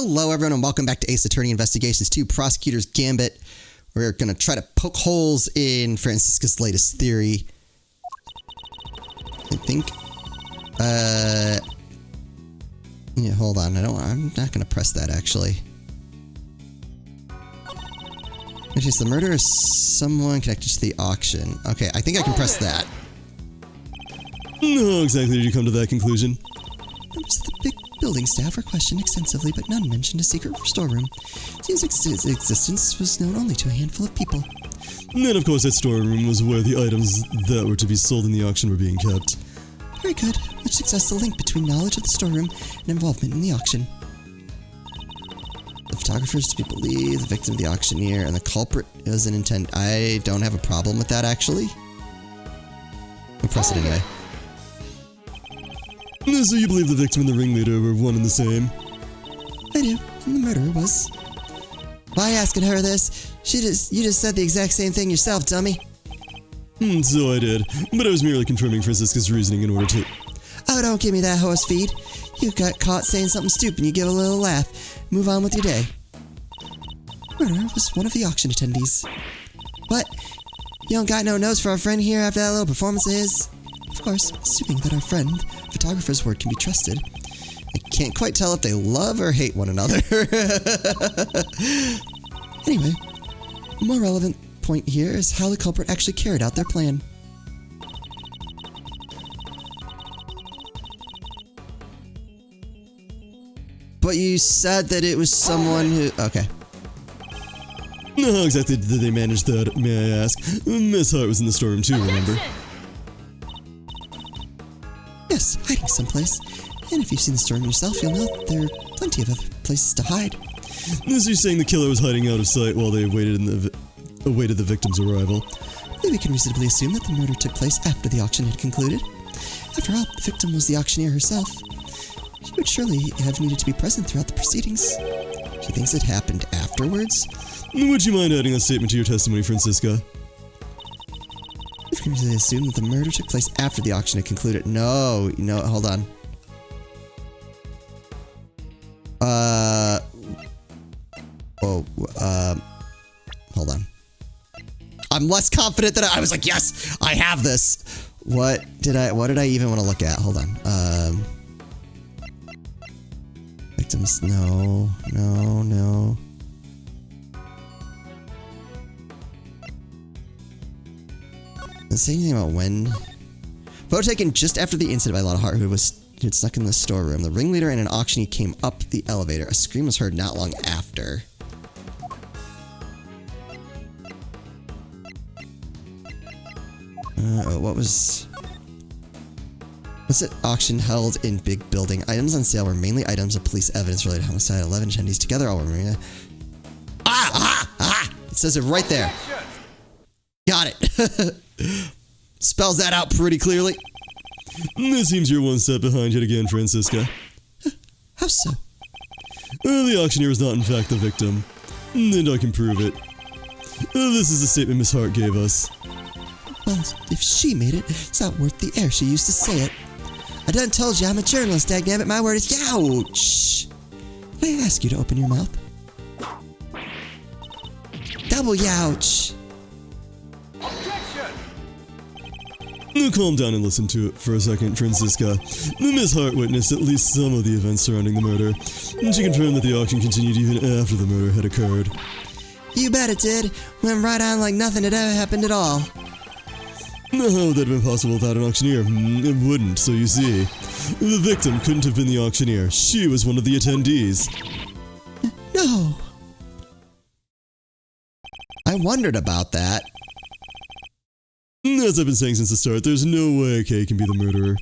Hello, everyone, and welcome back to Ace Attorney Investigations 2, Prosecutor's Gambit. We're going to try to poke holes in Francisca's latest theory. I think, yeah, hold on. I'm not going to press that, actually. Which is the murder of someone connected to the auction. Okay, I think I can press that. How exactly did you come to that conclusion? Members of the big building staff were questioned extensively, but none mentioned a secret storeroom. Seems its existence was known only to a handful of people. And then, of course, that storeroom was where the items that were to be sold in the auction were being kept. Very good, which suggests the link between knowledge of the storeroom and involvement in the auction. The photographer is to be believed, the victim, the auctioneer, and the culprit is an intent. I don't have a problem with that, actually. I'll press it anyway. So you believe the victim and the ringleader were one and the same? I do, and the murderer was. Why asking her this? You just said the exact same thing yourself, dummy. So I did, but I was merely confirming Francisca's reasoning in order to... Oh, don't give me that horse feed. You got caught saying something stupid and you give a little laugh. Move on with your day. Murderer was one of the auction attendees. What? You don't got no nose for our friend here after that little performance of his? Of course, assuming that our friend, photographer's word can be trusted. I can't quite tell if they love or hate one another. Anyway, the more relevant point here is how the culprit actually carried out their plan. But you said that it was someone who... Okay. How exactly did they manage that, may I ask? Miss Hart was in the storeroom too, remember? Yes, hiding someplace. And if you've seen the storeroom yourself, you'll know there are plenty of other places to hide. So you're saying the killer was hiding out of sight while they awaited the victim's arrival? I believe we can reasonably assume that the murder took place after the auction had concluded. After all, the victim was the auctioneer herself. She would surely have needed to be present throughout the proceedings. She thinks it happened afterwards? Would you mind adding a statement to your testimony, Francisca? We can reasonably assume that the murder took place after the auction had concluded. No, hold on. Hold on. I'm less confident than I was like, yes, I have this. What did I even want to look at? Hold on. Victims, no. Does it say anything about when? Photo taken just after the incident by Lotta Hart, who had snuck in the storeroom. The ringleader and an auctioneer came up the elevator. A scream was heard not long after. What's it? Auction held in big building. Items on sale were mainly items of police evidence related to homicide. 11 attendees together all were marina. It says it right there. Got it. Spells that out pretty clearly. It seems you're one step behind yet again, Francisca. How so? The auctioneer was not in fact the victim. And I can prove it. This is the statement Miss Hart gave us. Well, if she made it, it's not worth the air she used to say it. I done told you I'm a journalist, dagnabbit. My word is youch. May I ask you to open your mouth? Double youch. Now calm down and listen to it for a second, Francisca. Miss Hart witnessed at least some of the events surrounding the murder, and she confirmed that the auction continued even after the murder had occurred. You bet it did. Went right on like nothing had ever happened at all. How would that have been possible without an auctioneer? It wouldn't, so you see. The victim couldn't have been the auctioneer. She was one of the attendees. No. I wondered about that. As I've been saying since the start, there's no way Kay can be the murderer.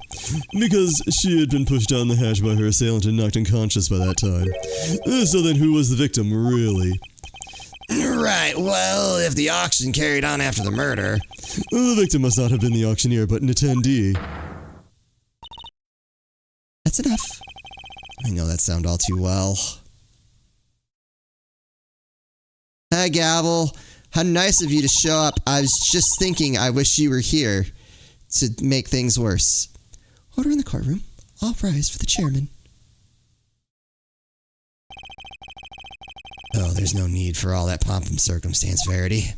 Because she had been pushed down the hatch by her assailant and knocked unconscious by that time. So then who was the victim, really? Right, well, if the auction carried on after the murder... The victim must not have been the auctioneer, but an attendee. That's enough. I know that sound all too well. Hi, Gavel. How nice of you to show up. I was just thinking I wish you were here to make things worse. Order in the courtroom. All rise for the chairman. there's no need for all that pomp and circumstance, Verity.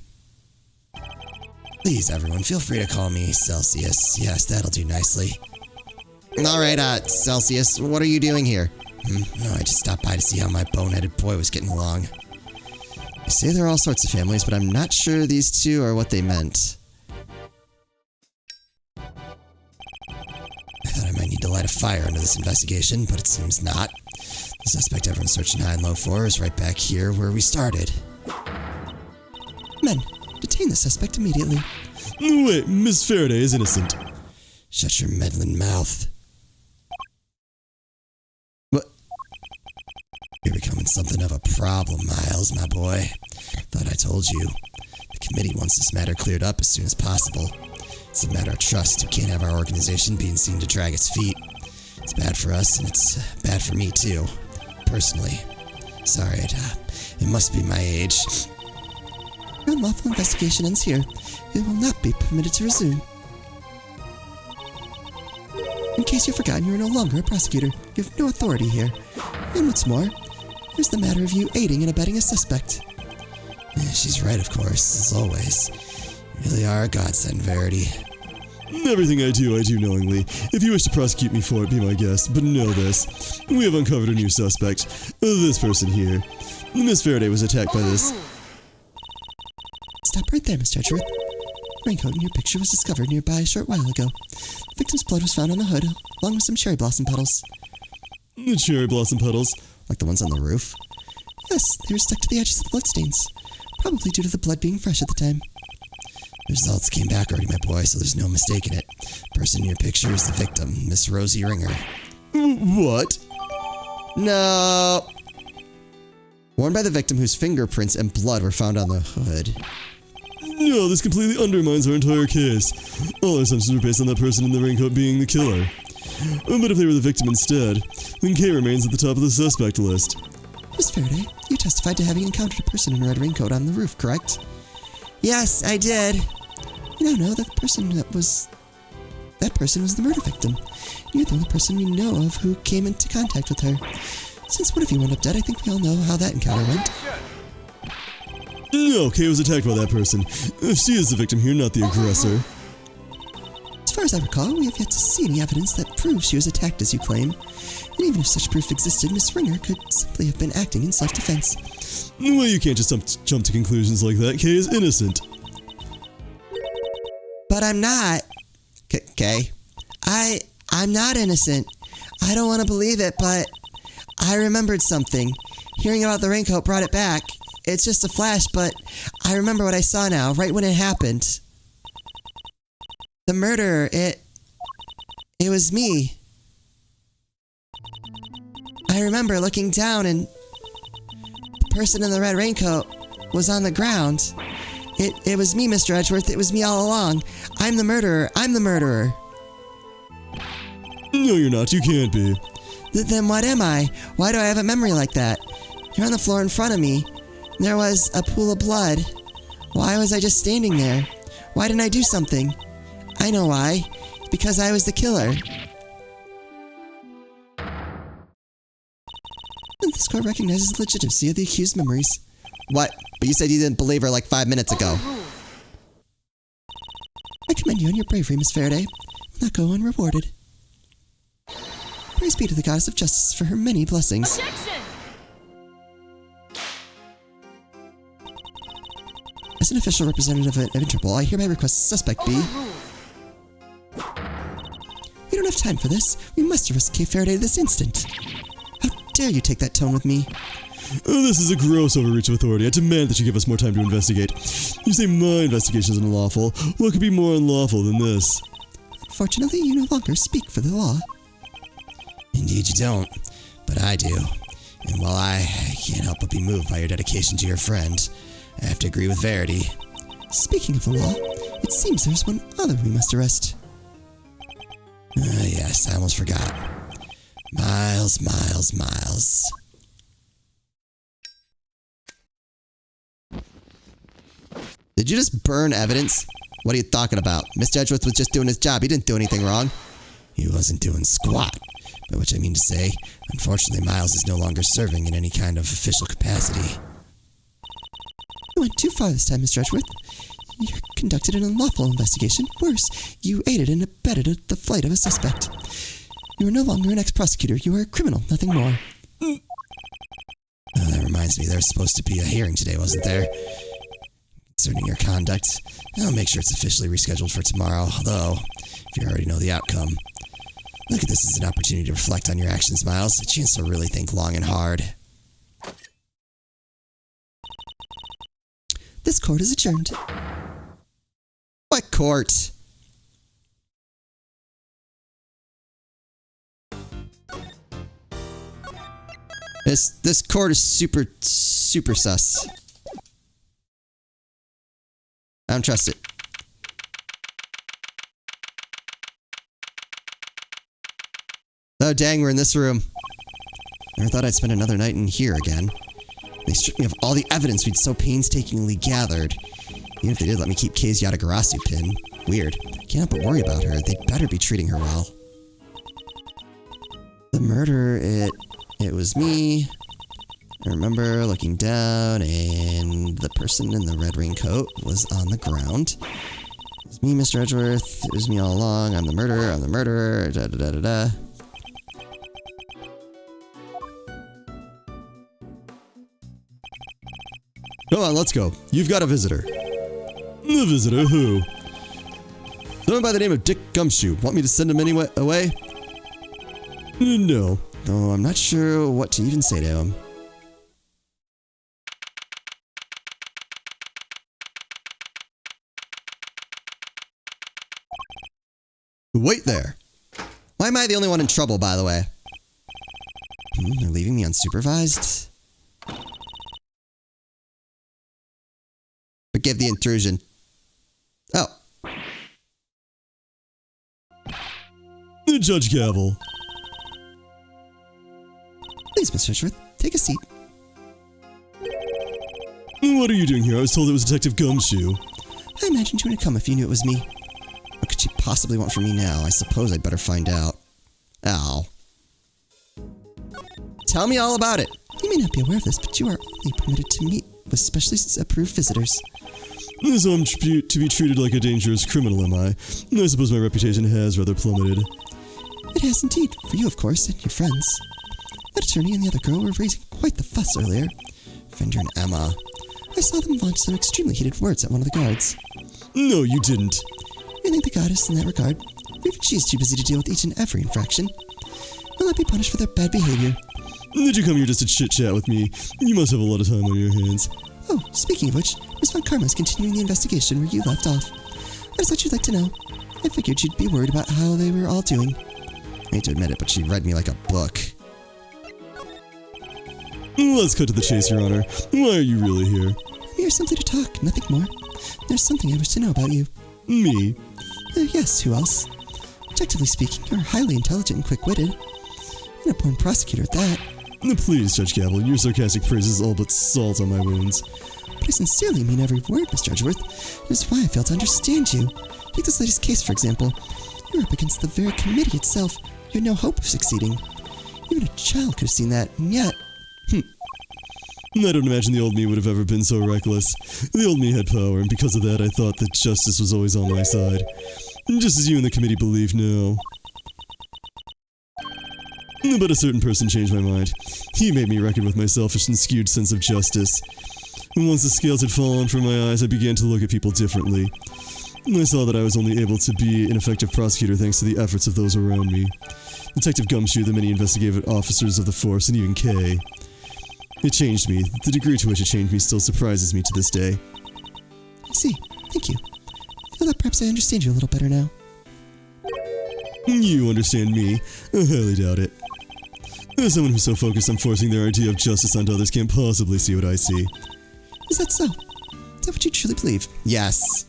Please, everyone, feel free to call me Celsius. Yes, that'll do nicely. Alright, Celsius, what are you doing here? No, I just stopped by to see how my boneheaded boy was getting along. They say there are all sorts of families, but I'm not sure these two are what they meant. I thought I might need to light a fire under this investigation, but it seems not. The suspect everyone's searching high and low for is right back here where we started. Men, detain the suspect immediately. Wait, Miss Faraday is innocent. Shut your meddling mouth. What? You're becoming something of a problem, Miles, my boy. Thought I told you. The committee wants this matter cleared up as soon as possible. It's a matter of trust. We can't have our organization being seen to drag its feet. It's bad for us, and it's bad for me, too. Personally. Sorry, it must be my age. Your unlawful investigation ends here. It will not be permitted to resume. In case you've forgotten, you are no longer a prosecutor. You have no authority here. And what's more, there's the matter of you aiding and abetting a suspect. She's right, of course, as always. You really are a godsend, Verity. Everything I do knowingly. If you wish to prosecute me for it, be my guest. But know this. We have uncovered a new suspect. This person here. Miss Faraday was attacked by this. Stop right there, Mr. Edgeworth. The raincoat in your picture was discovered nearby a short while ago. The victim's blood was found on the hood, along with some cherry blossom petals. The cherry blossom petals? Like the ones on the roof? Yes, they were stuck to the edges of the bloodstains. Probably due to the blood being fresh at the time. The results came back already, my boy, so there's no mistaking it. The person in your picture is the victim, Miss Rosie Ringer. What? No. Worn by the victim whose fingerprints and blood were found on the hood. No, this completely undermines our entire case. All our assumptions were based on that person in the raincoat being the killer. But if they were the victim instead, then Kay remains at the top of the suspect list. Miss Faraday, you testified to having encountered a person in a red raincoat on the roof, correct? Yes, I did. You now know that the person was the murder victim. You're the only person we know of who came into contact with her. Since one of you wound up dead, I think we all know how that encounter went. No, Kay was attacked by that person. She is the victim here, not the aggressor. As far as I recall, we have yet to see any evidence that proves she was attacked as you claim. And even if such proof existed, Miss Ringer could simply have been acting in self-defense. Well, you can't just jump to conclusions like that. Kay is innocent. But I'm not. Kay. I'm not innocent. I don't want to believe it, but I remembered something. Hearing about the raincoat brought it back. It's just a flash, but I remember what I saw now, right when it happened. The murderer, it was me. I remember looking down and the person in the red raincoat was on the ground. It was me, Mr. Edgeworth. It was me all along. I'm the murderer. I'm the murderer. No, you're not. You can't be. Then what am I? Why do I have a memory like that? You're on the floor in front of me. There was a pool of blood. Why was I just standing there? Why didn't I do something? I know why. Because I was the killer. This court recognizes the legitimacy of the accused's memories. What? But you said you didn't believe her like 5 minutes ago. I commend you on your bravery, Miss Faraday. Will not go unrewarded. Praise be to the goddess of justice for her many blessings. Objection! As an official representative of Interpol, I hereby request suspect B. We don't have time for this. We must arrest Kay Faraday this instant. How dare you take that tone with me? This is a gross overreach of authority. I demand that you give us more time to investigate. You say my investigation is unlawful. What could be more unlawful than this? Unfortunately, you no longer speak for the law. Indeed you don't, but I do. And while I can't help but be moved by your dedication to your friend, I have to agree with Verity. Speaking of the law, it seems there's one other we must arrest. Yes, I almost forgot. Miles. Did you just burn evidence? What are you talking about? Mr. Edgeworth was just doing his job. He didn't do anything wrong. He wasn't doing squat. By which I mean to say, unfortunately, Miles is no longer serving in any kind of official capacity. went too far this time, Mr. Edgeworth. You conducted an unlawful investigation. Worse, you aided and abetted the flight of a suspect. You are no longer an ex-prosecutor. You are a criminal, nothing more. That reminds me, there's supposed to be a hearing today, wasn't there? Concerning your conduct. I'll make sure it's officially rescheduled for tomorrow, although, if you already know the outcome. Look at this as an opportunity to reflect on your actions, Miles. A chance to really think long and hard. This court is adjourned. What court? This court is super sus. I don't trust it. Oh dang, we're in this room. Never thought I'd spend another night in here again. They stripped me of all the evidence we'd so painstakingly gathered. Even if they did let me keep Kei's Yatagarasu pin. Weird. Can't help but worry about her. They'd better be treating her well. The murder, it was me. I remember looking down and the person in the red raincoat was on the ground. It was me, Mr. Edgeworth. It was me all along. I'm the murderer, da da da da da. Go on, let's go. You've got a visitor. The visitor who? Someone by the name of Dick Gumshoe. Want me to send him away? No. Though I'm not sure what to even say to him. Wait there. Why am I the only one in trouble, by the way? They're leaving me unsupervised? Forgive the intrusion. Oh. Judge Gavel. Please, Mr. Edgeworth, take a seat. What are you doing here? I was told it was Detective Gumshoe. I imagined you would come if you knew it was me. What could she possibly want from me now? I suppose I'd better find out. Ow. Tell me all about it. You may not be aware of this, but you are only permitted to meet with specially approved visitors. So I'm to be treated like a dangerous criminal, am I? I suppose my reputation has rather plummeted. It has indeed, for you of course, and your friends. That attorney and the other girl were raising quite the fuss earlier. Fender and Emma. I saw them launch some extremely heated words at one of the guards. No, you didn't. I think the goddess in that regard, even she is too busy to deal with each and every infraction. Will not be punished for their bad behavior. Did you come here just to chit-chat with me? You must have a lot of time on your hands. Oh, speaking of which, Miss Von Karma is continuing the investigation where you left off. I just thought you'd like to know. I figured you'd be worried about how they were all doing. I hate to admit it, but she read me like a book. Let's cut to the chase, Your Honor. Why are you really here? I'm here simply to talk, nothing more. There's something I wish to know about you. Me? Yes, who else? Objectively speaking, you're highly intelligent and quick-witted. And a born prosecutor at that. Please, Judge Gavel, your sarcastic praise is all but salt on my wounds. But I sincerely mean every word, Mr. Edgeworth. It is why I fail to understand you. Take this latest case, for example. You're up against the very committee itself. You had no hope of succeeding. Even a child could have seen that, and yet... I don't imagine the old me would have ever been so reckless. The old me had power, and because of that I thought that justice was always on my side. Just as you and the committee believe now. But a certain person changed my mind. He made me reckon with my selfish and skewed sense of justice. And once the scales had fallen from my eyes, I began to look at people differently. I saw that I was only able to be an effective prosecutor thanks to the efforts of those around me. Detective Gumshoe, the many investigative officers of the force, and even Kei. It changed me. The degree to which it changed me still surprises me to this day. I see. Thank you. I feel that perhaps I understand you a little better now. You understand me? I highly doubt it. Someone who's so focused on forcing their idea of justice onto others can't possibly see what I see. Is that so? Is that what you truly believe? Yes.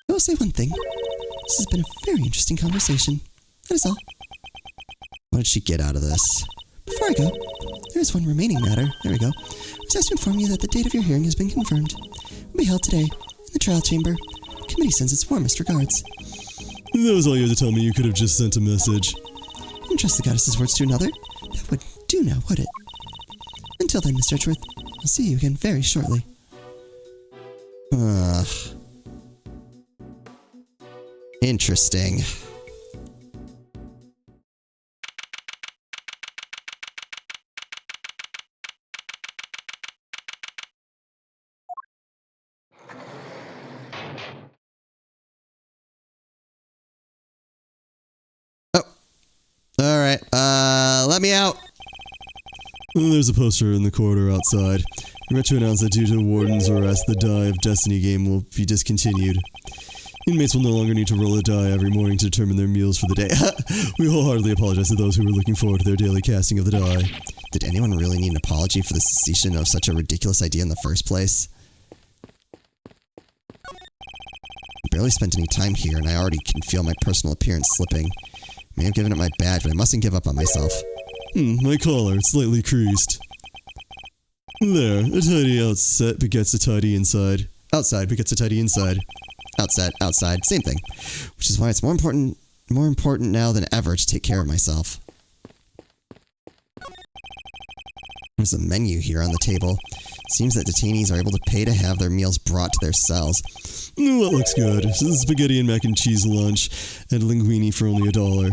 I will say one thing. This has been a very interesting conversation. That is all. What did she get out of this? Before I go, there is one remaining matter. There we go. I was asked to inform you that the date of your hearing has been confirmed. It will be held today, in the trial chamber. The committee sends its warmest regards. That was all you had to tell me. You could have just sent a message. You can trust the goddess's words to another? That would do now, would it? Until then, Mr. Edgeworth, I'll see you again very shortly. Interesting. Oh. Alright, let me out. There's a poster in the corridor outside. Regret to announce that due to the warden's arrest, the Die of Destiny game will be discontinued. Inmates will no longer need to roll a die every morning to determine their meals for the day. We wholeheartedly apologize to those who were looking forward to their daily casting of the die. Did anyone really need an apology for the cessation of such a ridiculous idea in the first place? I barely spent any time here, and I already can feel my personal appearance slipping. I may have given up my badge, but I mustn't give up on myself. My collar, it's slightly creased. There, a tidy outset begets a tidy inside. Outside begets a tidy inside. Outside, same thing. Which is why it's more important now than ever to take care of myself. There's a menu here on the table. Seems that detainees are able to pay to have their meals brought to their cells. That looks good. Spaghetti and mac and cheese lunch, and linguine for only $1.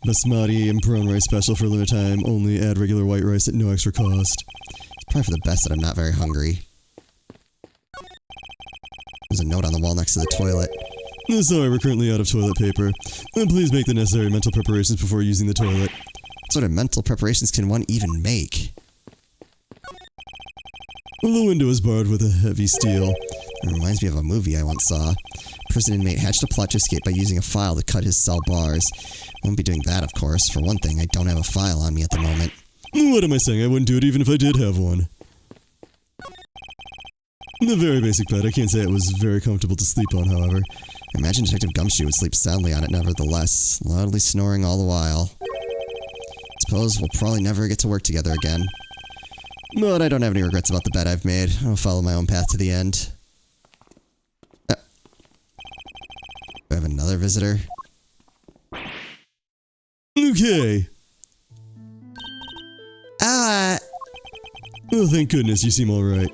Basmati and brown rice special for limited time. Only add regular white rice at no extra cost. It's probably for the best that I'm not very hungry. There's a note on the wall next to the toilet. Sorry, we're currently out of toilet paper. Please make the necessary mental preparations before using the toilet. What sort of mental preparations can one even make? The window is barred with a heavy steel. It reminds me of a movie I once saw. A prison inmate hatched a plot to escape by using a file to cut his cell bars. Won't be doing that, of course. For one thing, I don't have a file on me at the moment. What am I saying? I wouldn't do it even if I did have one. The very basic bed. I can't say it was very comfortable to sleep on, however. I imagine Detective Gumshoe would sleep soundly on it nevertheless, loudly snoring all the while. Suppose we'll probably never get to work together again. But I don't have any regrets about the bet I've made. I'll follow my own path to the end. Do I have another visitor? Okay. Oh, thank goodness, you seem alright.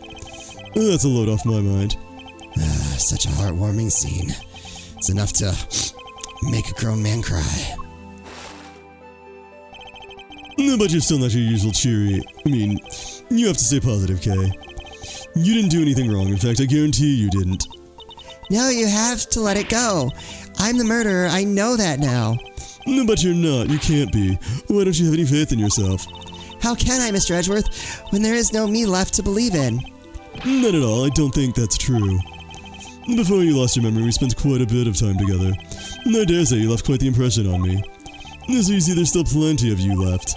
That's a load off my mind. Such a heartwarming scene. It's enough to make a grown man cry. But you're still not your usual cheery. I mean, you have to stay positive, Kay. You didn't do anything wrong. In fact, I guarantee you didn't. No, you have to let it go. I'm the murderer. I know that now. But you're not. You can't be. Why don't you have any faith in yourself? How can I, Mr. Edgeworth, when there is no me left to believe in? Not at all. I don't think that's true. Before you lost your memory, we spent quite a bit of time together. And I dare say you left quite the impression on me. So you see, there's still plenty of you left.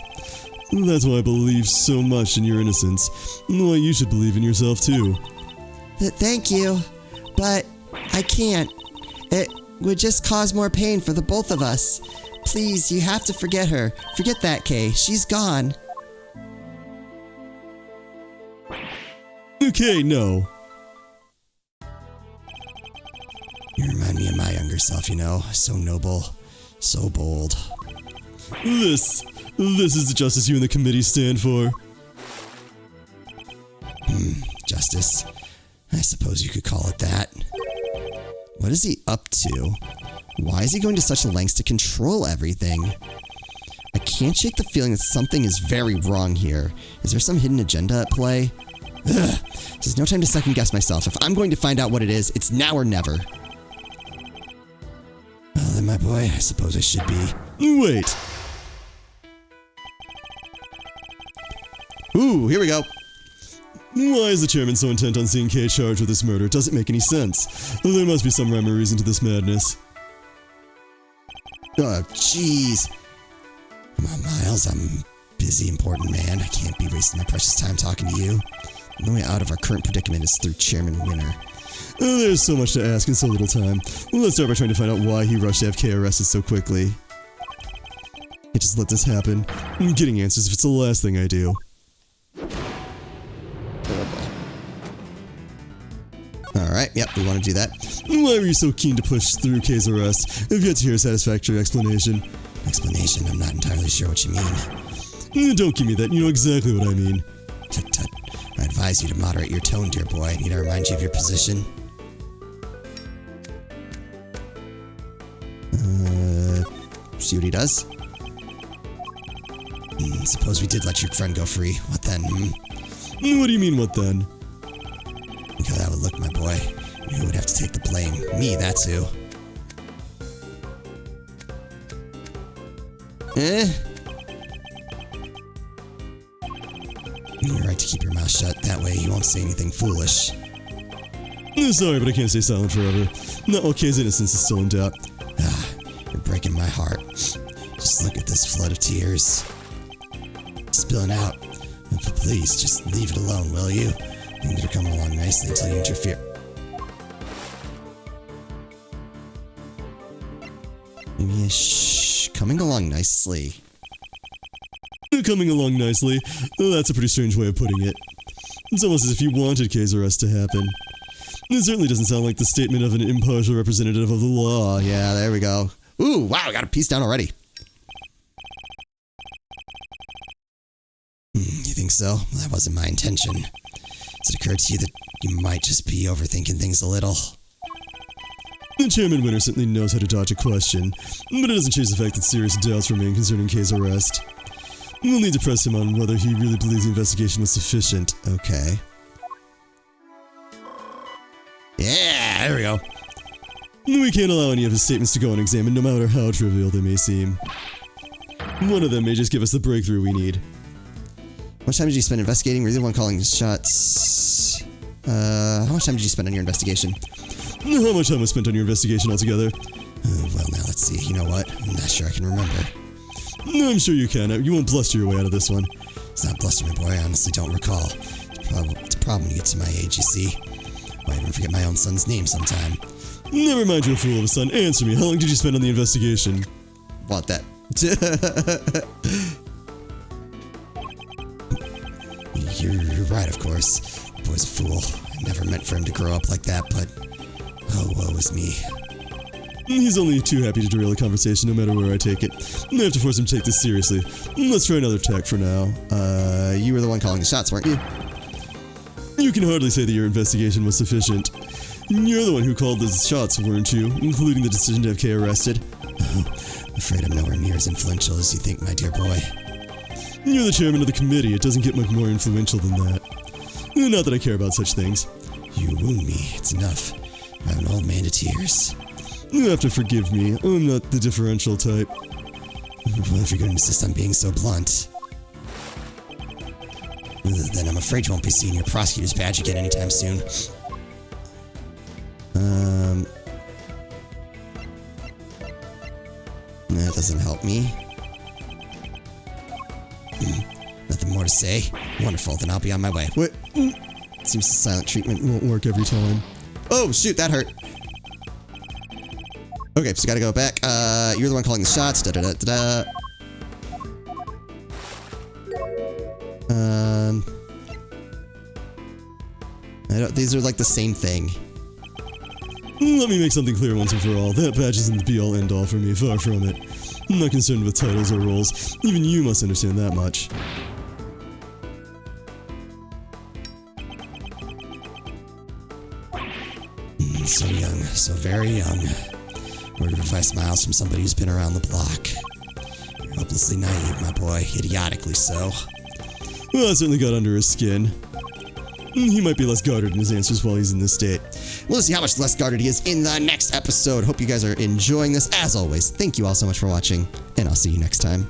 That's why I believe so much in your innocence, and why you should believe in yourself too. Thank you, but I can't. It would just cause more pain for the both of us. Please, you have to forget her. Forget that, Kay. She's gone. Okay, no. You remind me of my younger self, you know. So noble, so bold. This is the justice you and the committee stand for. Justice. I suppose you could call it that. What is he up to? Why is he going to such lengths to control everything? I can't shake the feeling that something is very wrong here. Is there some hidden agenda at play? Ugh. There's no time to second guess myself. If I'm going to find out what it is, it's now or never. Well then, my boy, I suppose I should be. Wait. Ooh, here we go. Why is the chairman so intent on seeing Kay charged with this murder? It doesn't make any sense. There must be some rhyme or reason to this madness. Oh, jeez. Come on, Miles. I'm a busy, important man. I can't be wasting my precious time talking to you. The only way out of our current predicament is through Chairman Winner. There's so much to ask in so little time. Let's start by trying to find out why he rushed to have Kay arrested so quickly. Can't just let this happen. I'm getting answers if it's the last thing I do. Alright, yep, we want to do that. Why were you so keen to push through Kay's arrest? I've yet to hear a satisfactory explanation. Explanation? I'm not entirely sure what you mean. Don't give me that, you know exactly what I mean. Tut tut. I advise you to moderate your tone, dear boy. I need to remind you of your position. See what he does? Suppose we did let your friend go free. What then? What do you mean, what then? Look how that would look, my boy. Who would have to take the blame? Me, that's who. You're right to keep your mouth shut. That way you won't say anything foolish. Sorry, but I can't stay silent forever. Not while Kay's innocence is still in doubt. You're breaking my heart. Just look at this flood of tears. Spilling out. Please, just leave it alone, will you? Things are coming along nicely until you interfere. Maybe coming along nicely. Coming along nicely. That's a pretty strange way of putting it. It's almost as if you wanted Kay's arrest to happen. It certainly doesn't sound like the statement of an impartial representative of the law. Yeah, there we go. Ooh, wow, I got a piece down already. You think so? That wasn't my intention. Does it occur to you that you might just be overthinking things a little? The Chairman Winter certainly knows how to dodge a question, but it doesn't change the fact that serious doubts remain concerning Kay's arrest. We'll need to press him on whether he really believes the investigation was sufficient. Okay. Yeah, there we go. We can't allow any of his statements to go unexamined, no matter how trivial they may seem. One of them may just give us the breakthrough we need. How much time did you spend investigating? Were you the one calling the shots? How much time did you spend on your investigation? How much time was spent on your investigation altogether? Well, now let's see. You know what? I'm not sure I can remember. I'm sure you can. You won't bluster your way out of this one. It's not blustering, boy. I honestly don't recall. It's a problem when you get to my age, you see. Might even forget my own son's name sometime. Never mind your fool of a son. Answer me. How long did you spend on the investigation? Want that? You're right, of course. The boy's a fool. I never meant for him to grow up like that, but... oh, woe is me. He's only too happy to derail the conversation no matter where I take it. I have to force him to take this seriously. Let's try another tack for now. You were the one calling the shots, weren't you? You can hardly say that your investigation was sufficient. You're the one who called the shots, weren't you? Including the decision to have Kay arrested. Afraid I'm nowhere near as influential as you think, my dear boy. You're the chairman of the committee. It doesn't get much more influential than that. Not that I care about such things. You wound me. It's enough. I'm an old man to tears. You have to forgive me. I'm not the differential type. Well, if you're going to insist on being so blunt, then I'm afraid you won't be seeing your prosecutor's badge again anytime soon. That doesn't help me. Nothing more to say? Wonderful, then I'll be on my way. What? Seems silent treatment Won't work every time. Oh, shoot, that hurt. Okay, so gotta go back. You're the one calling the shots. Da-da-da-da-da. These are like the same thing. Let me make something clear once and for all. That badge isn't the be-all end-all for me, far from it. I'm not concerned with titles or roles. Even you must understand that much. So young, so very young. Word of advice smiles from somebody who's been around the block. You're hopelessly naive, my boy. Idiotically so. Well, I certainly got under his skin. He might be less guarded in his answers while he's in this state. We'll see how much less guarded he is in the next episode. Hope you guys are enjoying this. As always, thank you all so much for watching, and I'll see you next time.